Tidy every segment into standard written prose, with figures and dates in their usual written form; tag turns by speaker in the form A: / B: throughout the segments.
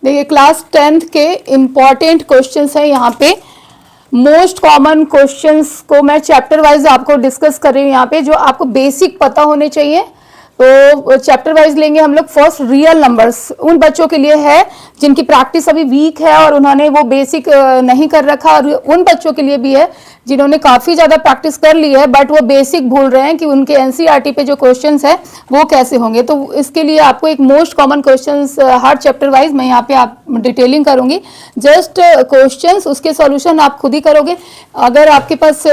A: देखिए class 10th के important questions हैं यहाँ पे। मोस्ट कॉमन क्वेश्चंस को मैं चैप्टर वाइज आपको डिस्कस कर रही हूँ यहाँ पे, जो आपको बेसिक पता होने चाहिए। तो चैप्टर वाइज लेंगे हम लोग। फर्स्ट रियल नंबर्स उन बच्चों के लिए है जिनकी प्रैक्टिस अभी वीक है और उन्होंने वो बेसिक नहीं कर रखा, और उन बच्चों के लिए भी है जिन्होंने काफ़ी ज़्यादा प्रैक्टिस कर ली है बट वो बेसिक भूल रहे हैं कि उनके एनसीईआरटी पे जो क्वेश्चंस है वो कैसे होंगे। तो इसके लिए आपको एक मोस्ट कॉमन क्वेश्चंस हर चैप्टर वाइज मैं यहाँ पे आप डिटेलिंग करूँगी। जस्ट क्वेश्चंस, उसके सॉल्यूशन आप खुद ही करोगे। अगर आपके पास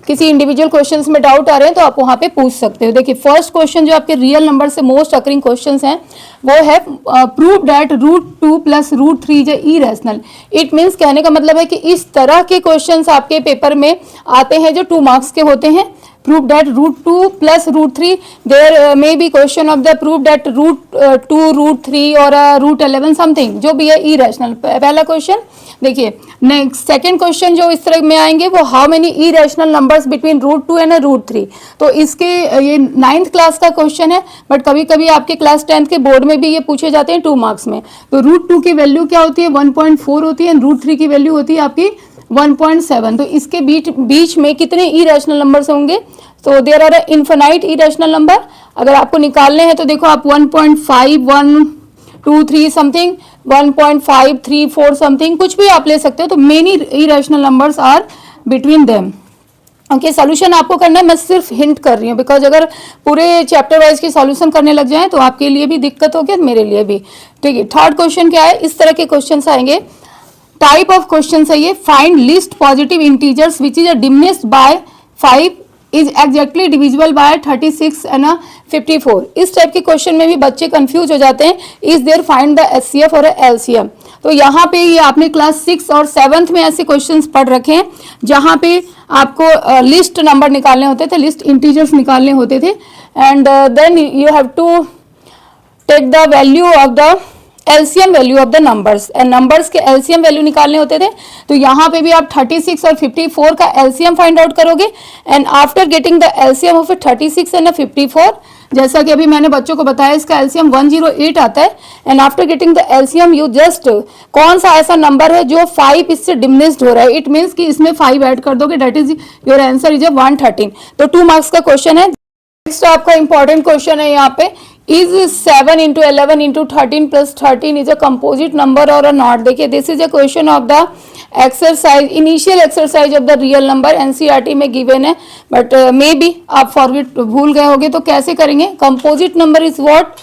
A: किसी इंडिविजुअल क्वेश्चंस में डाउट आ रहे हैं तो आप वहाँ पे पूछ सकते हो। देखिए फर्स्ट क्वेश्चन जो आपके रियल नंबर से मोस्ट अकरिंग क्वेश्चंस हैं वो है prove that √2 + √3 is irrational. It means, कहने का मतलब है कि इस तरह के क्वेश्चंस आपके पेपर में आते हैं जो 2 मार्क्स के होते हैं। prove that √2 + √3, there may be question of the prove that √2 √3 और √11 समथिंग, जो भी है इरेशनल। पहला क्वेश्चन देखिए। नेक्स्ट सेकंड क्वेश्चन जो इस तरह में आएंगे वो how many irrational numbers between √2 and √3। तो इसके ये 9th क्लास का क्वेश्चन है बट कभी कभी आपके क्लास 10th के बोर्ड में भी ये पूछे जाते हैं 2 मार्क्स में। तो √2 की वैल्यू क्या होती है? 1.4 होती है। √3 की वैल्यू होती है आपकी 1.7। तो इसके बीच में कितने इरेशनल नंबर्स होंगे? तो there are infinite irrational number. अगर आपको निकालने हैं तो देखो आप 1.5 1 2 3 समथिंग, 1.5 3 4 समथिंग, कुछ भी आप ले सकते हो। तो many irrational numbers are between them. Okay, solution आपको करना है, मैं सिर्फ हिंट कर रही हूँ बिकॉज अगर पूरे चैप्टर वाइज की सॉल्यूशन करने लग जाए तो आपके लिए भी दिक्कत होगी, मेरे लिए भी। ठीक है, थर्ड क्वेश्चन क्या है? इस तरह के क्वेश्चन आएंगे। टाइप ऑफ क्वेश्चन है ये, find list positive integers which is diminished by 5 is exactly divisible by 36 and 54। इस टाइप के क्वेश्चन में भी बच्चे कंफ्यूज हो जाते हैं। Is there find the HCF और एलसीएम। तो यहाँ पे ये आपने क्लास 6 और 7th में ऐसे क्वेश्चंस पढ़ रखे हैं जहाँ पे आपको लिस्ट नंबर निकालने होते थे, लिस्ट इंटीजर्स निकालने होते थे, and then you have to take the value of the LCM value of the numbers, and numbers के एलसीएम वैल्यू निकालने होते थे। तो यहाँ पे भी आप 36 और 54 का एलसीएम फाइंड आउट करोगे, and after getting the LCM of 36 and 54, जैसा कि अभी मैंने बच्चों को बताया इसका एलसीएम 108 आता है, and after getting the LCM you just कौन सा ऐसा नंबर है जो 5 इससे डिमिनिश्ड हो रहा है, इट मीन्स कि इसमें 5 ऐड कर दोगे, that is your answer is 113। तो 2 मार्क्स का क्वेश्चन है। नेक्स्ट आपका इंपॉर्टेंट क्वेश्चन है यहाँ पे, is 7 × 11 × 13 + 13 is a composite number or a not। देखिए this is a question of the exercise, initial exercise of the real number, NCERT में given है बट मे बी आप फॉरवर्ड भूल गए होगे। तो कैसे करेंगे? composite number is what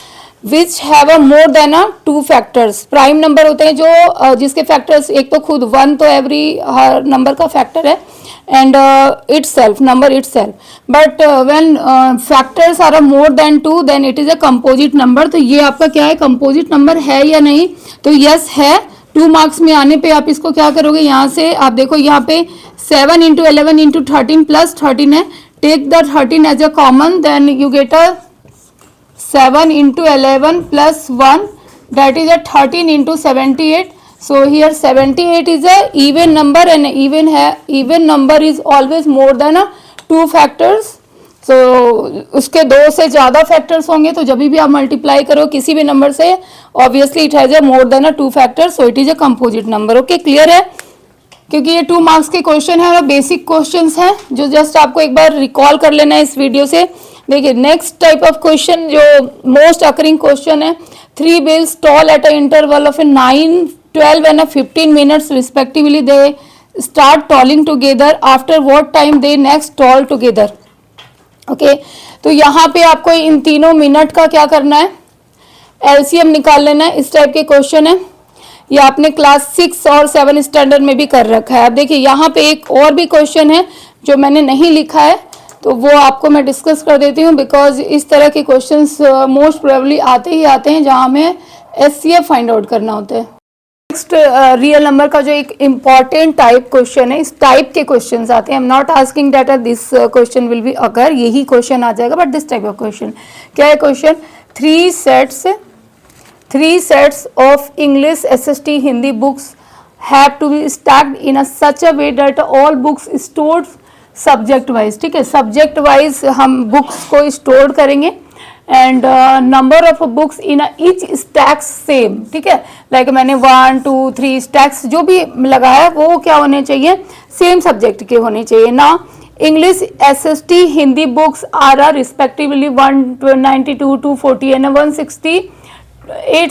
A: which have a more than a 2 factors। Prime number होते हैं जो जिसके फैक्टर्स, एक तो खुद 1 तो एवरी हर नंबर का फैक्टर है, and itself number itself, but when factors are more than 2 then it is a composite number। तो ये आपका क्या है? composite number है या नहीं? तो yes है। 2 मार्क्स में आने पे आप इसको क्या करोगे? यहाँ से आप देखो, यहाँ पे 7 × 11 × 13 + 13 है, take the 13 as a common, then you get a 7 × 11 + 1, that is a 13 × 78। So here 78 is a even number, and even number is always more than a 2 factors। So उसके 2 से ज़्यादा फैक्टर्स होंगे, तो जब भी आप मल्टीप्लाई करो किसी भी नंबर से, obviously it has a more than a 2 factors, so it is a composite number. Okay, clear है? क्योंकि ये 2 मार्क्स के क्वेश्चन है और बेसिक क्वेश्चंस हैं जो जस्ट आपको एक बार रिकॉल कर लेना है इस वीडियो से। देखिए नेक्स्ट टाइप ऑफ क्वेश्चन जो मोस्ट अकरिंग क्वेश्चन है, 3 bills tall at an interval of 9 12 and 15 minutes respectively, they start tolling together, after what time they next toll together। Okay, तो यहाँ पे आपको इन तीनों मिनट का क्या करना है? एलसीएम निकाल लेना है। इस टाइप के क्वेश्चन है, ये आपने क्लास 6 और 7 स्टैंडर्ड में भी कर रखा है। अब देखिए यहाँ पे एक और भी क्वेश्चन है जो मैंने नहीं लिखा है, तो वो आपको मैं डिस्कस कर देती हूँ बिकॉज इस तरह के क्वेश्चंस मोस्ट प्रोबेबली आते ही आते हैं जहाँ हमें एचसीएफ फाइंड आउट करना होता है। नेक्स्ट रियल नंबर का जो एक इम्पॉर्टेंट टाइप क्वेश्चन है, इस टाइप के क्वेश्चंस आते हैं। I am not asking that this question will be अगर यही क्वेश्चन आ जाएगा, but this type of question क्या है? Question 3 sets of English SST Hindi books have to be stacked in a such a way that all books stored subject wise. ठीक है, subject wise हम books को store करेंगे। And number of books in each stacks same, ठीक है, like मैंने 1 2 3 stacks जो भी लगाया वो क्या होने चाहिए, सेम सब्जेक्ट के होने चाहिए ना। English SST Hindi books are respectively 192 240 and 168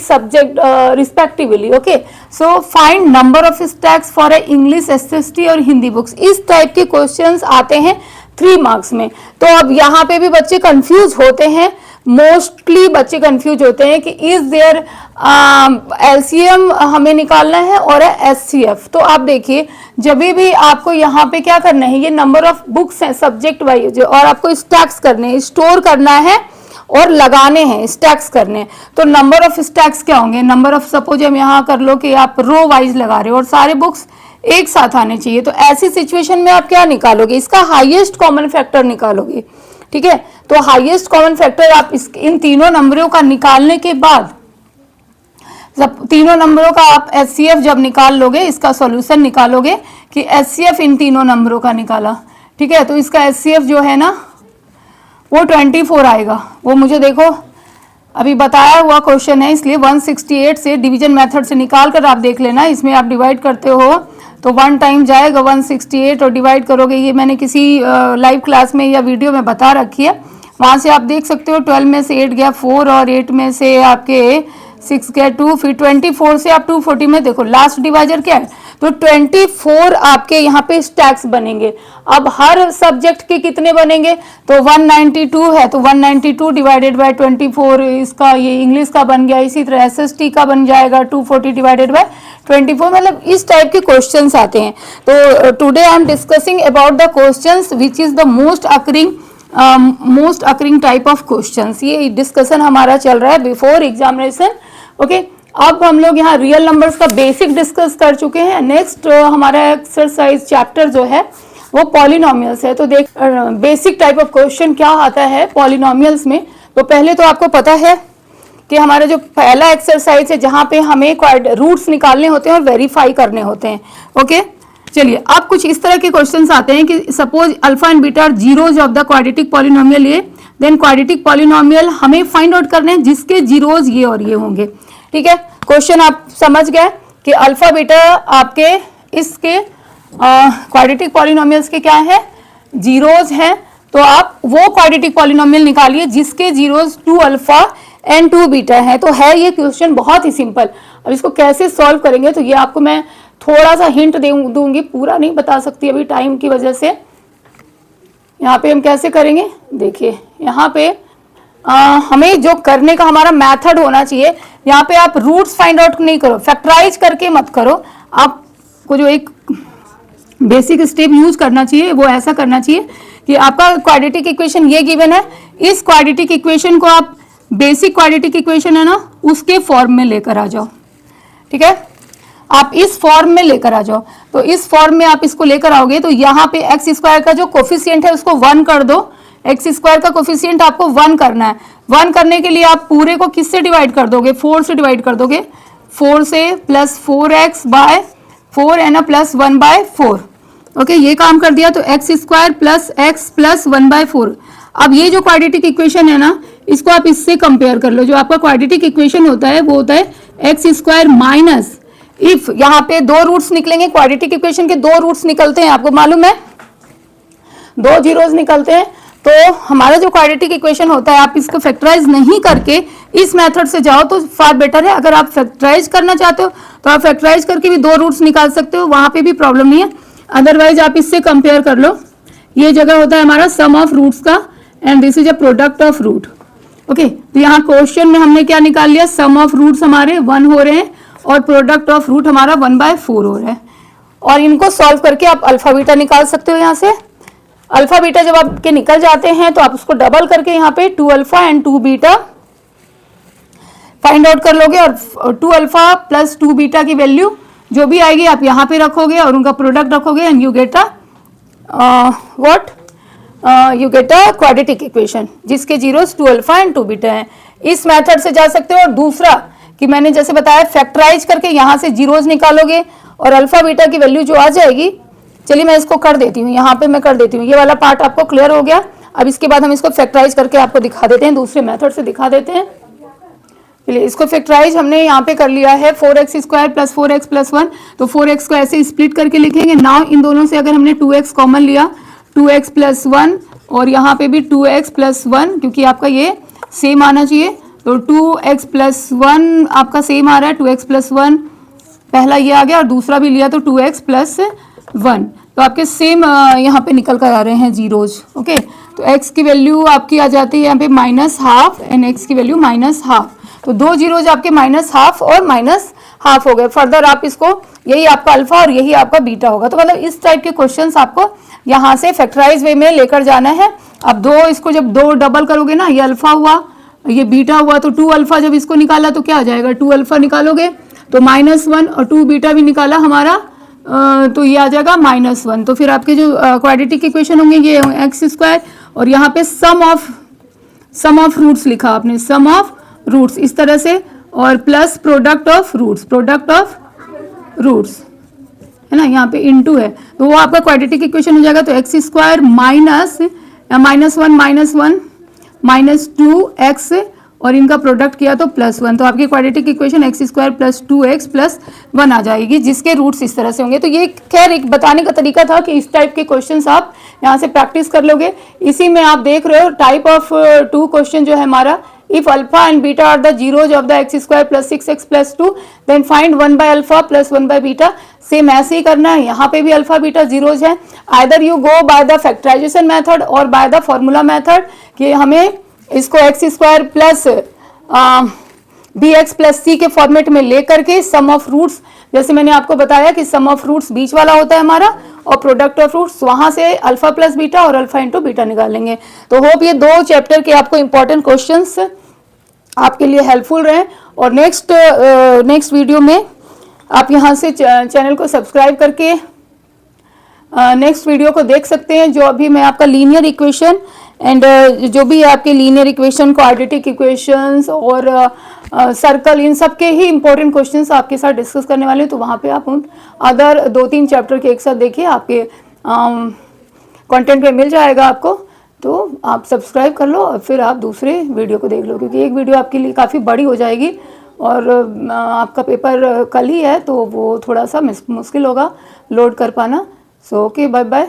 A: subject respectively. Okay, so find number of stacks for a English SST और हिंदी बुक्स। इस टाइप के क्वेश्चंस आते हैं 3 मार्क्स में। तो अब यहाँ पे भी बच्चे कंफ्यूज होते हैं, मोस्टली बच्चे कंफ्यूज होते हैं कि इज देयर LCM हमें निकालना है और SCF। तो आप देखिए जब भी आपको यहाँ पे क्या करना है, ये नंबर ऑफ बुक्स हैं सब्जेक्ट वाइज और आपको स्टैक्स करने हैं, स्टोर करना है और लगाने हैं, स्टैक्स करने हैं। तो नंबर ऑफ स्टैक्स क्या होंगे, नंबर ऑफ, सपोज हम यहाँ कर लो कि आप रो वाइज लगा रहे हो और सारे बुक्स एक साथ आने चाहिए, तो ऐसी सिचुएशन में आप क्या निकालोगे, इसका हाईएस्ट कॉमन फैक्टर निकालोगे, ठीक है। तो हाईएस्ट कॉमन फैक्टर आप इन तीनों नंबरों का निकालने के बाद, जब तीनों नंबरों का आप SCF जब निकाल लोगे, इसका सॉल्यूशन निकालोगे कि SCF इन तीनों नंबरों का निकाला, ठीक है। तो इसका SCF जो है ना वो 24 आएगा। वो मुझे देखो अभी बताया हुआ क्वेश्चन है, इसलिए 168 से डिवीजन मेथड से निकाल कर आप देख लेना। इसमें आप डिवाइड करते हो तो 1 टाइम जाएगा 168 और डिवाइड करोगे, ये मैंने किसी लाइव क्लास में या वीडियो में बता रखी है, वहाँ से आप देख सकते हो। 12 में से 8 गया 4 और 8 में से आपके 6 गया 2, फिर 24 से आप 240 में देखो लास्ट डिवाइजर क्या है, तो 24 आपके यहाँ पे स्टैक्स बनेंगे। अब हर सब्जेक्ट के कितने बनेंगे, तो 192 है, तो 192 डिवाइडेड बाय 24, इसका ये इंग्लिश का बन गया। इसी तरह SST का बन जाएगा 240 डिवाइडेड बाय 24, मतलब इस टाइप के क्वेश्चंस आते हैं। तो today I am discussing about the questions which is the most occurring type of questions. ये डिस्कशन हमारा चल रहा है बिफोर एग्जामिनेशन। ओके, अब हम लोग यहाँ रियल नंबर्स का बेसिक डिस्कस कर चुके हैं। नेक्स्ट हमारा एक्सरसाइज चैप्टर जो है वो पॉलिनोमियल्स है। तो देख बेसिक टाइप ऑफ क्वेश्चन क्या आता है पॉलिनोमियल्स में। तो पहले तो आपको पता है कि हमारा जो पहला एक्सरसाइज है जहाँ पे हमें रूट्स निकालने होते हैं और वेरीफाई करने होते हैं। ओके, चलिए अब कुछ इस तरह के क्वेश्चंस आते हैं कि suppose alpha and beta are zeros of the quadratic polynomial A, then quadratic polynomial हमें फाइंड आउट करने हैं जिसके जीरोज ये और ये होंगे, ठीक है। क्वेश्चन आप समझ गए कि अल्फा बीटा आपके इसके क्वाड्रेटिक पॉलिनोमियल्स के क्या है, जीरोज हैं। तो आप वो क्वाड्रेटिक पॉलिनोमियल निकालिए जिसके जीरोज 2 अल्फा एंड 2 बीटा है। तो है ये क्वेश्चन बहुत ही सिंपल। अब इसको कैसे सॉल्व करेंगे तो ये आपको मैं थोड़ा सा हिंट दूंगी, पूरा नहीं बता सकती अभी टाइम की वजह से। यहाँ पे हम कैसे करेंगे, देखिए यहाँ पे हमें जो करने का हमारा मेथड होना चाहिए, यहाँ पे आप रूट्स फाइंड आउट नहीं करो, फैक्टराइज करके मत करो। आपको जो एक बेसिक स्टेप यूज करना चाहिए वो ऐसा करना चाहिए कि आपका क्वाड्रेटिक इक्वेशन ये गिवन है, इस क्वाड्रेटिक इक्वेशन को आप बेसिक क्वाड्रेटिक इक्वेशन है ना उसके फॉर्म में लेकर आ जाओ, ठीक है। आप इस फॉर्म में लेकर आ जाओ। तो इस फॉर्म में आप इसको लेकर आओगे तो यहाँ पे एक्स स्क्वायर का जो कोफिशिएंट है उसको 1 कर दो। एक्स स्क्वायर का कोफिशिएंट आपको 1 करना है। 1 करने के लिए आप पूरे को किससे डिवाइड कर दोगे, 4 से डिवाइड कर दोगे। 4 से प्लस 4x बाय 4 है ना प्लस 1 बाय 4। ओके, ये काम कर दिया। तो x square plus x plus 1 by 4। अब ये जो क्वाड्रेटिक इक्वेशन है ना इसको आप इससे कंपेयर कर लो। जो आपका क्वाड्रेटिक इक्वेशन होता है वो होता है एक्स स्क्वायर माइनस, इफ यहाँ पे 2 रूट्स निकलेंगे, क्वाड्रेटिक इक्वेशन के 2 रूट्स निकलते हैं, आपको मालूम है 2 जीरोस निकलते हैं। तो हमारा जो क्वाड्रेटिक इक्वेशन होता है आप इसको फैक्टराइज नहीं करके इस मेथड से जाओ तो फार बेटर है। अगर आप फैक्टराइज करना चाहते हो तो आप फैक्टराइज करके भी 2 रूट्स निकाल सकते हो, वहां पे भी प्रॉब्लम नहीं है। अदरवाइज आप इससे कंपेयर कर लो। ये जगह होता है हमारा सम ऑफ रूट्स का and this is a product of root. Okay, तो यहाँ क्वेश्चन में हमने क्या निकाल लिया, सम ऑफ रूट्स हमारे 1 हो रहे हैं और प्रोडक्ट ऑफ रूट हमारा 1/4 हो रहा है। और इनको सॉल्व करके आप अल्फा बीटा निकाल सकते हो। यहाँ से अल्फा बीटा जब आपके निकल जाते हैं तो आप उसको डबल करके यहाँ पे 2 alpha and 2 beta find out कर लोगे और 2 अल्फा प्लस 2 बीटा की वैल्यू जो भी आएगी आप यहाँ पे रखोगे और उनका प्रोडक्ट रखोगे and you get you get a quadratic equation जिसके जीरोस 2 अल्फा एंड 2 बीटा है। इस मेथड से जा सकते हो। और दूसरा कि मैंने जैसे बताया फैक्टराइज करके यहाँ से जीरोस निकालोगे और अल्फा बीटा की वैल्यू जो आ जाएगी, चलिए मैं इसको कर देती हूँ, यहाँ पे मैं कर देती हूँ। ये वाला पार्ट आपको क्लियर हो गया। अब इसके बाद हम इसको फैक्टराइज करके आपको दिखा देते हैं, दूसरे मेथड से दिखा देते हैं। चलिए इसको फैक्टराइज हमने यहाँ पे कर लिया है 4x² + 4x + 1, तो 4x को ऐसे स्प्लिट करके लिखेंगे। नाउ इन दोनों से अगर हमने 2x कॉमन लिया, 2x + 1 और यहाँ पे भी 2x + 1, क्योंकि आपका ये सेम आना चाहिए, तो 2x + 1 आपका सेम आ रहा है। 2x + 1 पहला ये आ गया और दूसरा भी लिया तो 2x + 1, तो आपके सेम यहाँ पे निकल कर आ रहे हैं जीरोज। ओके, तो x की वैल्यू आपकी आ जाती है यहाँ पे -½ एंड x की वैल्यू -½ तो दो जीरोज आपके -½ और -½ हो गए। फर्दर आप इसको, यही आपका अल्फा और यही आपका बीटा होगा। तो मतलब इस टाइप के क्वेश्चंस आपको यहाँ से फैक्टराइज वे में लेकर जाना है। अब दो, इसको जब दो डबल करोगे ना, ये अल्फा हुआ ये बीटा हुआ, तो 2α जब इसको निकाला तो क्या आ जाएगा, 2α निकालोगे तो -1 और 2 बीटा भी निकाला हमारा, तो ये आ जाएगा -1। तो फिर आपके जो क्वाड्रेटिक इक्वेशन होंगे ये x² और यहाँ पे सम ऑफ रूट्स लिखा आपने, सम ऑफ रूट्स इस तरह से, और प्लस प्रोडक्ट ऑफ रूट्स है ना, यहाँ पे इनटू है, तो वो आपका क्वाड्रेटिक इक्वेशन हो जाएगा। तो x² -1 -2x और इनका प्रोडक्ट किया तो +1, तो आपकी क्वाड्रेटिक इक्वेशन x² + 2x + 1 आ जाएगी, जिसके रूट्स इस तरह से होंगे। तो ये खैर एक बताने का तरीका था कि इस टाइप के क्वेश्चंस आप यहाँ से प्रैक्टिस कर लोगे। इसी में आप देख रहे हो टाइप ऑफ 2 क्वेश्चन जो है हमारा, if alpha and beta are the zeros of the x² + 6x + 2 then find 1/α + 1/β। Same ऐसे ही करना है, यहाँ पे भी अल्फा बीटा जीरोज है। Either you go by the factorization method or by the formula method, कि हमें इसको x² + bx + c के फॉर्मेट में लेकर के सम ऑफ रूट्स, जैसे मैंने आपको बताया कि सम ऑफ रूट्स बीच वाला होता है हमारा, और प्रोडक्ट ऑफ रूट्स वहां से अल्फा + बीटा और अल्फा × बीटा निकालेंगे। तो होप ये 2 चैप्टर के आपको इंपॉर्टेंट क्वेश्चंस आपके लिए हेल्पफुल रहे। और नेक्स्ट वीडियो में आप यहाँ से चैनल को सब्सक्राइब करके नेक्स्ट वीडियो को देख सकते हैं, जो अभी मैं आपका लीनियर इक्वेशन एंड जो भी आपके लीनियर इक्वेशन, क्वाड्रेटिक इक्वेशंस और सर्कल, इन सब के ही इंपॉर्टेंट क्वेश्चंस आपके साथ डिस्कस करने वाले हैं। तो वहाँ पे आप उन अदर 2-3 चैप्टर के एक साथ देखिए, आपके कंटेंट में मिल जाएगा आपको। तो आप सब्सक्राइब कर लो और फिर आप दूसरे वीडियो को देख लो, क्योंकि एक वीडियो आपके लिए काफ़ी बड़ी हो जाएगी और आपका पेपर कल ही है, तो वो थोड़ा सा मुश्किल होगा लोड कर पाना। So okay, bye bye.